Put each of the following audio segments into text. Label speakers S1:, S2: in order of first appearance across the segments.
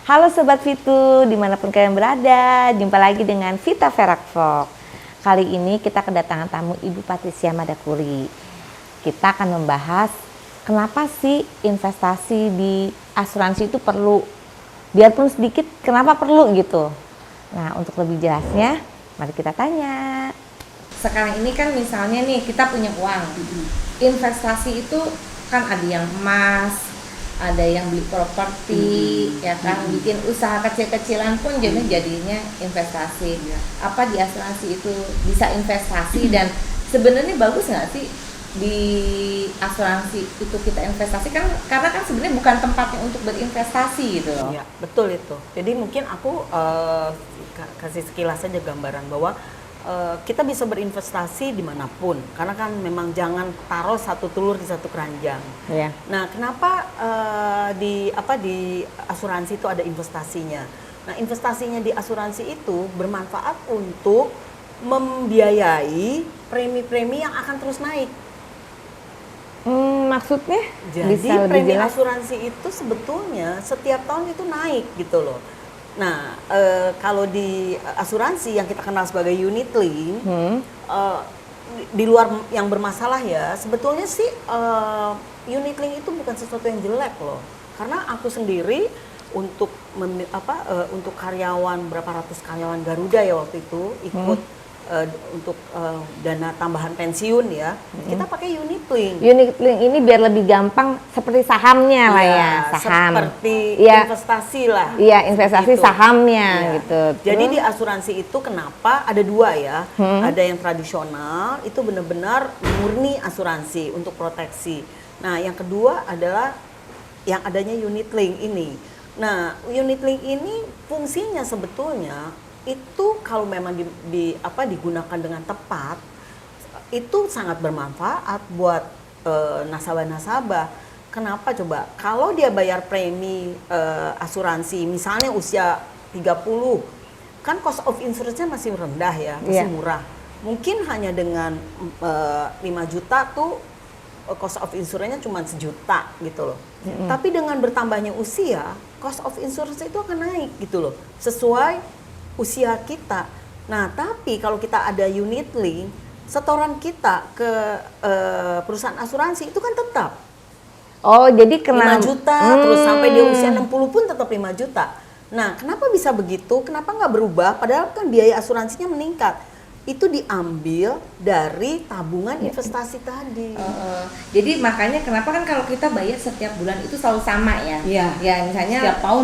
S1: Halo Sobat Fitu, dimanapun kalian berada, jumpa lagi dengan Vita Verakvok. Kali ini kita kedatangan tamu Ibu Patricia Madakuri. Kita akan membahas kenapa sih investasi di asuransi itu perlu, biarpun sedikit, kenapa perlu gitu. Nah, untuk lebih jelasnya, mari kita tanya. Sekarang ini kan misalnya nih, kita punya uang. Investasi itu kan ada yang emas, ada yang beli properti, ya kan, bikin usaha kecil-kecilan pun jadinya investasi. Apa di asuransi itu bisa investasi dan sebenarnya bagus nggak sih di asuransi itu kita investasi kan, karena kan sebenarnya bukan tempatnya untuk berinvestasi gitu loh.
S2: Iya, betul itu. Jadi mungkin aku kasih sekilas saja gambaran bahwa kita bisa berinvestasi dimanapun, karena kan memang jangan taruh satu telur di satu keranjang.
S1: Iya.
S2: Nah, kenapa di asuransi itu ada investasinya? Nah, investasinya di asuransi itu bermanfaat untuk membiayai premi-premi yang akan terus naik.
S1: Maksudnya?
S2: Jadi
S1: bisa
S2: premi
S1: jelas?
S2: asuransi itu sebetulnya setiap tahun itu naik gitu loh. Nah, kalau di asuransi yang kita kenal sebagai unit link, di luar yang bermasalah ya, sebetulnya sih unit link itu bukan sesuatu yang jelek loh. Karena aku sendiri untuk untuk karyawan, berapa ratus karyawan Garuda ya waktu itu ikut untuk dana tambahan pensiun ya, kita pakai unit link.
S1: Unit link ini biar lebih gampang seperti sahamnya lah ya, saham.
S2: Seperti
S1: ya,
S2: investasi lah.
S1: Iya, investasi
S2: gitu.
S1: sahamnya
S2: Ya.
S1: gitu.
S2: Jadi di asuransi itu kenapa ada dua ya? Ada yang tradisional, itu benar-benar murni asuransi untuk proteksi. Nah, yang kedua adalah yang adanya unit link ini. Nah, unit link ini fungsinya sebetulnya itu kalau memang digunakan dengan tepat, itu sangat bermanfaat buat nasabah-nasabah. Kenapa coba? Kalau dia bayar premi asuransi, misalnya usia 30, kan cost of insurance-nya masih rendah ya, masih murah. Mungkin hanya dengan 5 juta tuh cost of insurance-nya cuma 1 juta gitu loh. Tapi dengan bertambahnya usia, cost of insurance itu akan naik gitu loh, sesuai usia kita. Nah, tapi kalau kita ada unit link, setoran kita ke perusahaan asuransi itu kan tetap.
S1: Oh, jadi
S2: 5 juta, terus sampai dia usia 60 pun tetap 5 juta. Nah, kenapa bisa begitu? Kenapa nggak berubah? Padahal kan biaya asuransinya meningkat. Itu diambil dari tabungan investasi tadi.
S1: Jadi makanya kenapa kan kalau kita bayar setiap bulan itu selalu sama ya?
S2: Iya.
S1: Ya misalnya
S2: Setiap tahun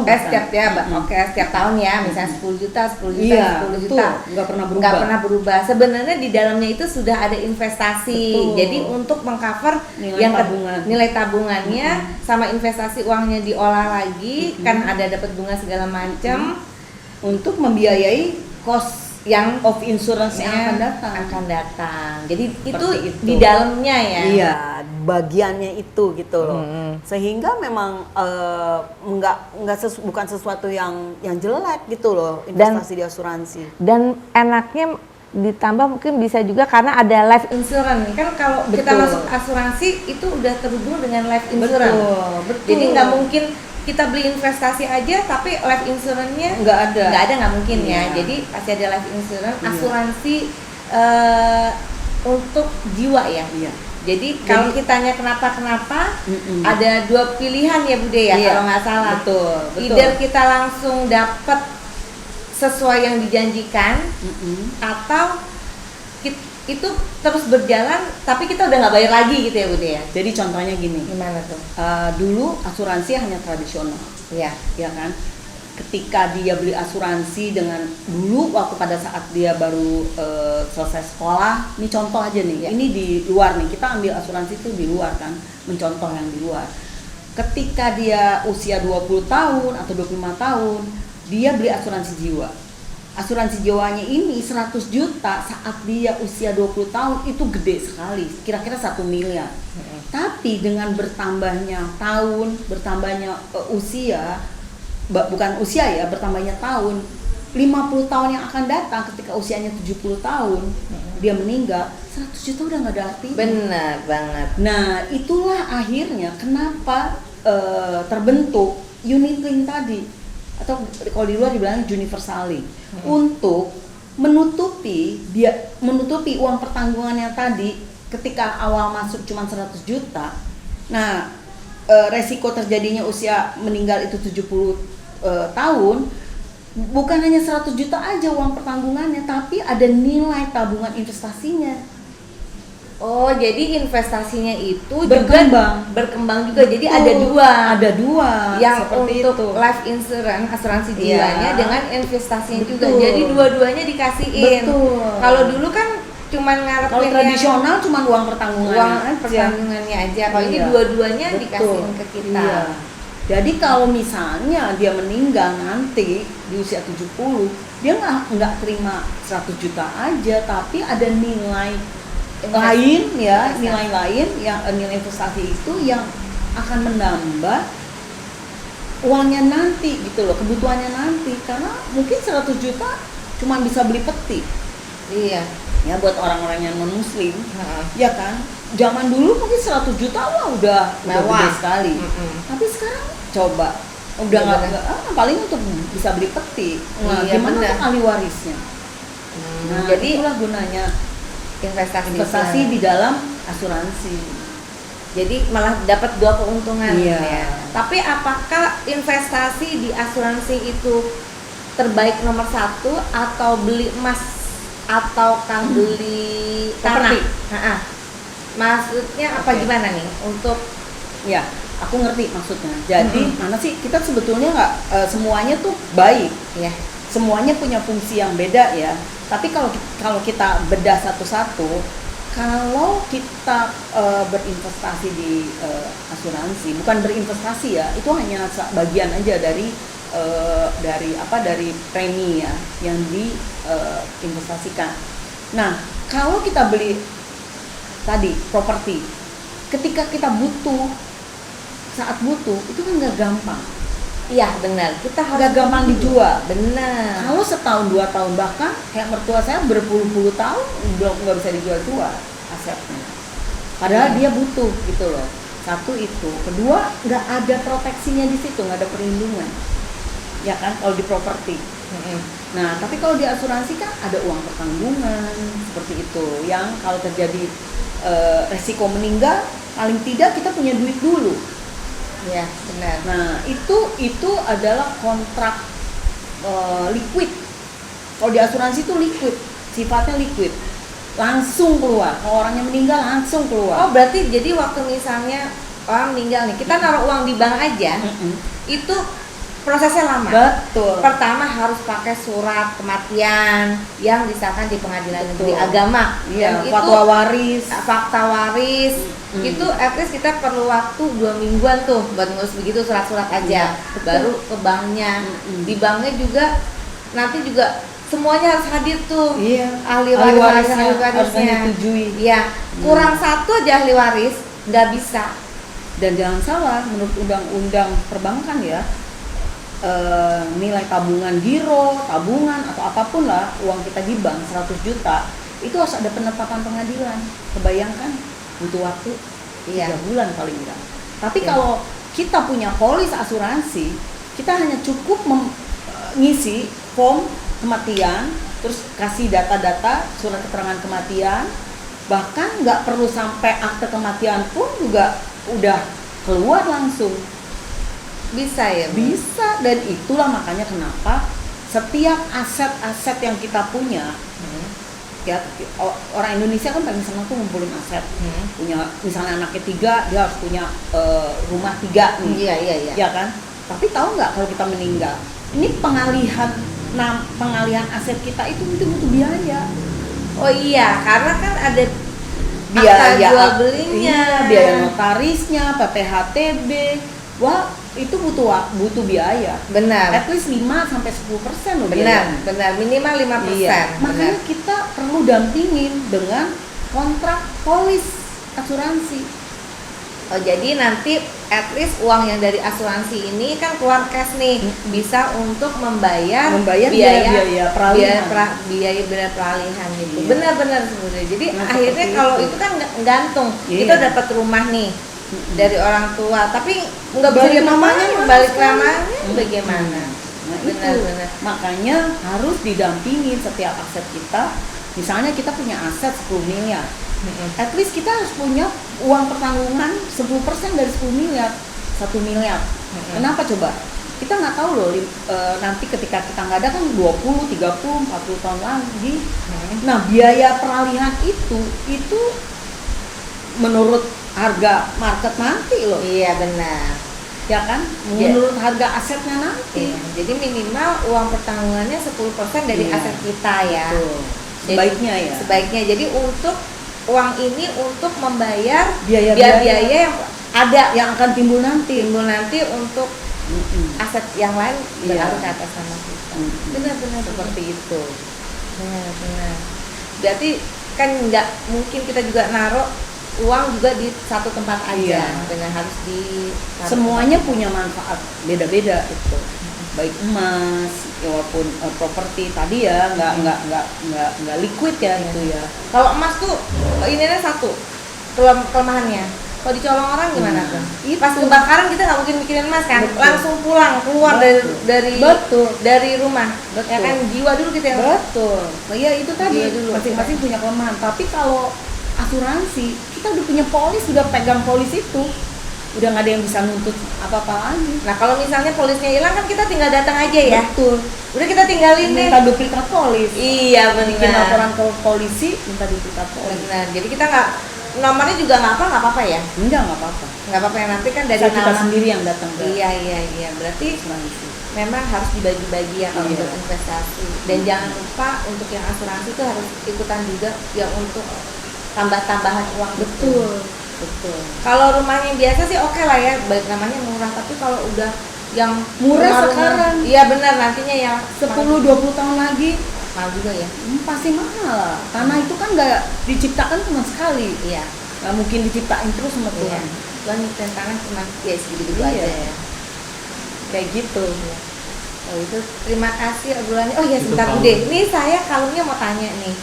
S1: setiap tahun ya, misalnya 10 juta, 10 juta,
S2: Iya,
S1: 10 juta.
S2: nggak pernah berubah.
S1: Nggak pernah berubah. Sebenarnya di dalamnya itu sudah ada investasi.
S2: Betul.
S1: Jadi untuk mengcover
S2: Nilai
S1: yang
S2: tabungan.
S1: nilai tabungannya sama investasi uangnya diolah lagi, kan ada dapat bunga segala macam
S2: Untuk membiayai cost
S1: yang
S2: of insurance yang akan datang.
S1: Jadi itu
S2: itu
S1: di dalamnya ya.
S2: Iya, bagiannya itu gitu loh. Sehingga memang bukan sesuatu yang jelek gitu loh, investasi di asuransi.
S1: Dan enaknya ditambah mungkin bisa juga karena ada life insurance. Kan kalau kita masuk asuransi itu udah terhubung dengan life insurance.
S2: Betul.
S1: Jadi nggak mungkin kita beli investasi aja tapi life insurance-nya nggak mungkin ya. Jadi pasti ada life insurance, asuransi untuk jiwa ya. Iya. Jadi kalau kitanya kenapa ada 2 pilihan ya Bude ya, kalau nggak salah.
S2: Betul.
S1: Either kita langsung dapat sesuai yang dijanjikan, atau itu terus berjalan tapi kita udah nggak bayar lagi gitu ya Bude ya.
S2: Jadi contohnya gini.
S1: Gimana tuh?
S2: Dulu asuransi hanya tradisional.
S1: Iya.
S2: Ya kan? Ketika dia beli asuransi dengan dulu waktu pada saat dia baru selesai sekolah, ini contoh aja nih, ini di luar nih, kita ambil asuransi itu di luar kan, mencontoh yang di luar. Ketika dia usia 20 tahun atau 25 tahun, dia beli asuransi jiwa. Asuransi jiwanya ini 100 juta saat dia usia 20 tahun itu gede sekali, kira-kira 1 miliar. Tapi dengan bertambahnya tahun, bertambahnya usia, bukan usia ya, bertambahnya tahun, 50 tahun yang akan datang ketika usianya 70 tahun, dia meninggal, 100 juta udah nggak ada artinya.
S1: Benar banget.
S2: Nah, itulah akhirnya kenapa terbentuk unit link tadi. atau kalau di luar dibilang universally untuk menutupi uang pertanggungan yang tadi ketika awal masuk cuma 100 juta. Nah, resiko terjadinya usia meninggal itu 70 tahun, bukan hanya 100 juta aja uang pertanggungannya, tapi ada nilai tabungan investasinya.
S1: Oh, jadi investasinya itu berkembang juga. Jadi
S2: Betul. Ada dua
S1: yang
S2: seperti
S1: untuk
S2: itu.
S1: life insurance, asuransi
S2: Iya.
S1: jiwanya dengan investasinya juga.
S2: Betul.
S1: Jadi dua-duanya dikasihin.
S2: Betul.
S1: Kalau dulu kan cuman ngarepin
S2: Kalau
S1: yang
S2: tradisional cuma uang pertanggungannya
S1: uang
S2: aja.
S1: pertanggungannya aja. Kalau ini
S2: Iya.
S1: dua-duanya
S2: Betul.
S1: dikasihin ke kita.
S2: Iya. Jadi kalau misalnya dia meninggal nanti di usia 70, dia nggak terima 100 juta aja, tapi ada nilai lain ya, nilai lain yang nilai investasi itu yang akan menambah uangnya nanti gitu loh, kebutuhannya nanti. Karena mungkin 100 juta cuma bisa beli peti.
S1: Iya.
S2: Ya buat orang-orang yang non muslim,
S1: Heeh.
S2: ya kan. Zaman dulu mungkin 100 juta wah udah
S1: Mewah.
S2: gede sekali.
S1: Mm-mm.
S2: Tapi sekarang coba udah
S1: Iya,
S2: nggak
S1: bener.
S2: paling untuk bisa beli peti. Nah,
S1: Iya,
S2: gimana
S1: bener.
S2: tuh ahli warisnya? Nah,
S1: Jadi
S2: itulah gunanya
S1: investasi
S2: di dalam asuransi.
S1: Jadi malah dapat dua keuntungan
S2: Iya.
S1: ya. Tapi apakah investasi di asuransi itu terbaik nomor satu atau beli emas ataukah beli tanah?
S2: Properti.
S1: Ha-ha. Maksudnya apa
S2: Oke.
S1: gimana nih untuk
S2: Ya, aku ngerti maksudnya. Jadi mana sih kita sebetulnya nggak semuanya tuh baik.
S1: ya?
S2: Semuanya punya fungsi yang beda ya. Tapi kalau kita bedah satu-satu, kalau kita berinvestasi di asuransi, bukan berinvestasi ya, itu hanya bagian aja dari premi ya yang diinvestasikan. Nah, kalau kita beli tadi properti, ketika kita saat butuh itu kan nggak gampang.
S1: Iya benar. Kita harus
S2: Nggak gampang dijual.
S1: Benar.
S2: Kalau setahun 2 tahun bahkan kayak mertua saya berpuluh-puluh tahun belum nggak bisa dijual-jual asetnya. Padahal dia butuh gitu loh. Satu itu, kedua nggak ada proteksinya di situ, nggak ada perlindungan. Ya kan kalau di properti. Nah tapi kalau di asuransi kan ada uang pertanggungan seperti itu. Yang kalau terjadi resiko meninggal paling tidak kita punya duit dulu.
S1: Iya benar.
S2: Nah itu adalah kontrak liquid. Kalau di asuransi itu liquid, sifatnya liquid, langsung keluar. Kalau orangnya meninggal langsung keluar.
S1: Oh berarti jadi waktu misalnya orang meninggal nih, kita naruh uang di bank aja, itu prosesnya lama.
S2: Betul.
S1: Pertama harus pakai surat kematian yang disahkan di pengadilan negeri agama.
S2: Iya,
S1: Dan
S2: fatwa waris.
S1: fakta waris. Itu at least kita perlu waktu 2 mingguan tuh buat ngurus begitu surat-surat aja.
S2: Iya, betul.
S1: Baru ke banknya. Di banknya juga nanti juga semuanya harus hadir tuh.
S2: Iya.
S1: Ahli
S2: Ahli
S1: warisnya,
S2: warisnya harus menyetujui.
S1: Iya. Kurang satu aja ahli waris nggak bisa.
S2: Dan jangan salah, menurut undang-undang perbankan ya, nilai tabungan giro, tabungan atau apapun lah uang kita di bank 100 juta itu harus ada penetapan pengadilan. Kebayangkan butuh waktu 3 bulan paling enggak. Tapi kalau kita punya polis asuransi, kita hanya cukup ngisi form kematian, terus kasih data-data surat keterangan kematian, bahkan nggak perlu sampai akte kematian pun juga udah keluar langsung.
S1: Bisa ya? Bu?
S2: Bisa, dan itulah makanya kenapa setiap aset-aset yang kita punya, ya orang Indonesia kan paling senang tuh ngumpulin aset. Punya misalnya anaknya 3, dia harus punya rumah 3 nih.
S1: Iya.
S2: Ya kan? Tapi tahu nggak kalau kita meninggal, ini pengalihan aset kita itu butuh biaya.
S1: Oh iya, karena kan ada
S2: Biaya
S1: akta jual belinya,
S2: iya, biaya notarisnya, PPHTB. Wah, itu butuh biaya.
S1: Benar.
S2: At least 5-10% loh biayanya.
S1: Benar, minimal 5%.
S2: Iya. Makanya kita perlu dampingin dengan kontrak polis asuransi.
S1: Oh, jadi nanti at least uang yang dari asuransi ini kan keluar cash nih, bisa untuk membayar
S2: biaya peralihan.
S1: biaya peralihan gitu.
S2: Iya.
S1: Benar-benar sebenarnya. Jadi
S2: Nah,
S1: akhirnya
S2: seperti
S1: kalau
S2: itu.
S1: itu kan gantung.
S2: Iya.
S1: Kita dapat rumah nih dari orang tua, tapi nggak bisa
S2: Balik
S1: diapa-apain,
S2: namanya
S1: balik
S2: sekarang.
S1: namanya bagaimana?
S2: Nah
S1: Benar,
S2: itu
S1: benar.
S2: makanya harus didampingin setiap aset kita. Misalnya kita punya aset 10 miliar, at least kita harus punya uang pertanggungan 10% dari 10 miliar, 1 miliar. Kenapa coba? Kita nggak tahu loh nanti ketika kita nggak ada kan 20, 30, 40 tahun lagi. Nah biaya peralihan itu menurut harga market nanti loh,
S1: Iya benar.
S2: ya kan?
S1: Iya.
S2: Menurut harga asetnya nanti.
S1: Iya. Jadi minimal uang pertanggungannya 10% dari
S2: Iya.
S1: aset kita ya.
S2: Betul.
S1: Jadi,
S2: Sebaiknya ya.
S1: Sebaiknya. Jadi untuk uang ini untuk membayar
S2: Biaya-biaya
S1: biaya-biaya yang ada
S2: yang akan timbul nanti.
S1: timbul nanti untuk aset yang lain
S2: Iya.
S1: beralih ke atas nama kita.
S2: Mm-mm.
S1: Benar-benar
S2: Seperti itu.
S1: benar. Berarti kan nggak mungkin kita juga naruh uang juga di satu tempat aja.
S2: Iya.
S1: Benar harus di
S2: Semuanya punya manfaat beda-beda itu. Baik emas, ya walaupun properti tadi ya nggak liquid ya
S1: Iya.
S2: itu ya.
S1: Kalau emas tuh ini ada satu kelemahannya. Kalau dicolong orang gimana tuh?
S2: Itu.
S1: Pas kebakaran kita nggak mungkin mikirin emas kan,
S2: Betul.
S1: langsung pulang keluar
S2: Betul.
S1: dari dari rumah.
S2: Betul.
S1: Ya kan jiwa dulu kita yang
S2: Betul. Oh, iya itu tadi
S1: Iya dulu.
S2: masing-masing punya kelemahan. Tapi kalau asuransi kita udah punya polis, udah pegang polis itu, udah nggak ada yang bisa nuntut apa-apa lagi.
S1: Nah kalau misalnya polisnya hilang kan kita tinggal datang aja ya.
S2: Betul.
S1: Udah kita tinggalin deh.
S2: Minta duplikat polis.
S1: Iya
S2: Bikin
S1: benar.
S2: laporan ke polisi, minta duplikat polis.
S1: Benar. Jadi kita nggak nomornya juga nggak apa-apa ya.
S2: Enggak apa-apa.
S1: Nggak apa-apa yang nanti kan dari
S2: Bisa kita
S1: nama.
S2: sendiri yang datang ke
S1: Iya. Berarti
S2: asuransi.
S1: memang harus dibagi-bagi ya kalau
S2: Iya.
S1: untuk investasi. Dan jangan lupa untuk yang asuransi itu harus ikutan juga ya untuk tambah-tambahan uang.
S2: Betul. Betul.
S1: Kalau rumahnya biasa sih oke lah ya, baik namanya murah. Tapi kalau udah yang
S2: Murah
S1: rumah-rumah-
S2: sekarang.
S1: iya benar nantinya yang
S2: 10-20 tahun lagi
S1: mahal juga ya.
S2: pasti mahal lah. Tanah itu kan nggak diciptakan cuma sekali.
S1: Iya.
S2: Nggak mungkin diciptain terus sama
S1: Iya.
S2: Tuhan.
S1: Tuhan nyiptain tangan cuma ya segitu
S2: Iya.
S1: aja ya.
S2: Kayak gitu.
S1: Oh itu terima kasih obrolannya. Oh ya
S3: Itu
S1: sebentar
S3: kalung.
S1: Bude. Ini saya kalungnya mau tanya nih.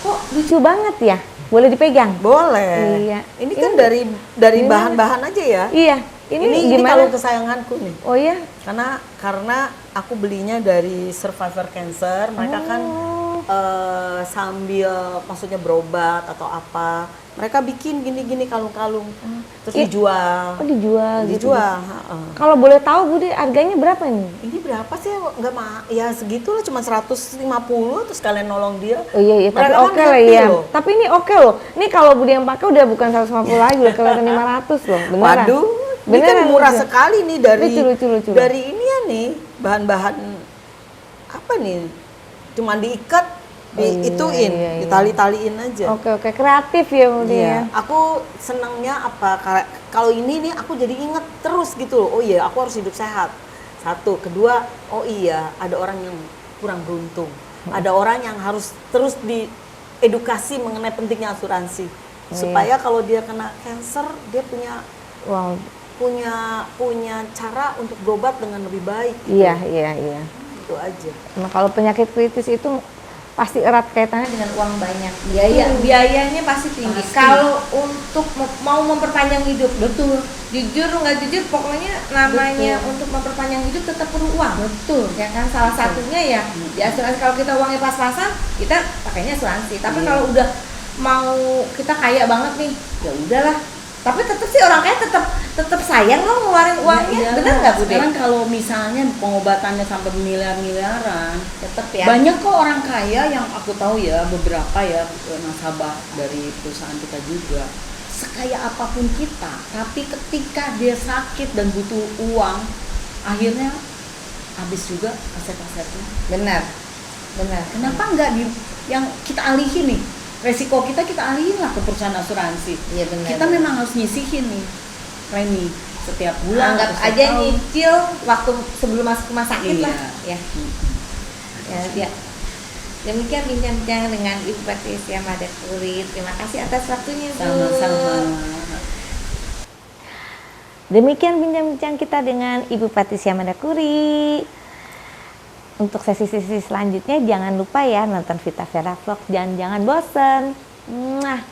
S1: Kok lucu banget ya? Boleh dipegang?
S2: Boleh.
S1: Iya.
S2: Ini
S1: Ini
S2: kan dari
S1: gimana?
S2: bahan-bahan aja ya.
S1: Iya. Ini
S2: Ini
S1: gimana?
S2: kalung kesayanganku nih.
S1: Oh iya.
S2: Karena aku belinya dari Survivor Cancer. Mereka kan sambil maksudnya berobat atau apa, mereka bikin gini-gini kalung-kalung terus dijual.
S1: Oh dijual gitu.
S2: Dijual. heeh.
S1: Kalau boleh tahu Bude harganya berapa nih?
S2: Ini berapa sih? Nggak ya segitulah, cuma 150 terus kalian nolong dia.
S1: Oh iya, tapi
S2: Mereka kan
S1: oke lah
S2: happy
S1: ya.
S2: loh.
S1: Tapi ini oke loh. Ini kalau Bude yang pakai udah bukan 150 lagi, udah kelihatan 500 loh. Beneran.
S2: Waduh, ini kan
S1: Beneran,
S2: murah
S1: lucu.
S2: sekali nih dari
S1: Lucu.
S2: dari ini ya nih, bahan-bahan apa nih? Cuman diikat, diituin,
S1: iya.
S2: ditali-taliin aja.
S1: Oke, kreatif ya Bude ya.
S2: Iya, aku senangnya apa? Kalau ini nih aku jadi inget terus gitu loh. Oh iya, aku harus hidup sehat. Satu, kedua, oh iya, ada orang yang kurang beruntung. Ada orang yang harus terus diedukasi mengenai pentingnya asuransi. Supaya kalau dia kena cancer, dia punya
S1: Wow.
S2: punya cara untuk berobat dengan lebih baik.
S1: Iya.
S2: Itu aja.
S1: Nah, kalau penyakit kritis itu pasti erat kaitannya dengan uang banyak. Biayanya pasti tinggi.
S2: Pasti.
S1: Kalau untuk mau memperpanjang hidup, betul. Jujur nggak jujur, pokoknya namanya untuk memperpanjang hidup tetap perlu uang.
S2: Betul.
S1: Ya kan salah satunya ya di asuransi. Kalau kita uangnya pas-pasan, kita pakainya asuransi. Tapi
S2: Iya.
S1: kalau udah mau kita kaya banget nih, ya udahlah. Tapi tetap sih orang kaya tetap sayang loh ngeluarin uangnya.
S2: Iya,
S1: Bener nggak Bu?
S2: sekarang kalau misalnya pengobatannya sampai miliar-miliaran,
S1: Tetap ya.
S2: banyak kok orang kaya yang aku tahu ya, beberapa ya nasabah dari perusahaan kita juga. Sekaya apapun kita, tapi ketika dia sakit dan butuh uang, akhirnya habis juga aset-asetnya.
S1: Benar.
S2: Kenapa nggak yang kita alihin nih? Resiko kita alihin lah ke perusahaan asuransi.
S1: Iya benar.
S2: Kita memang harus nyisihin nih premi setiap bulan.
S1: Anggap
S2: atau setiap
S1: aja
S2: tahun.
S1: nyicil waktu sebelum masuk rumah sakit
S2: Iya.
S1: lah. Ya. Demikian bincang-bincang dengan Ibu Patricia Madakuri. Terima kasih atas waktunya Bu.
S2: Sama-sama.
S1: Demikian bincang-bincang kita dengan Ibu Patricia Madakuri. Untuk sesi-sesi selanjutnya jangan lupa ya nonton Vita Vera Vlog dan jangan bosen. Mwah.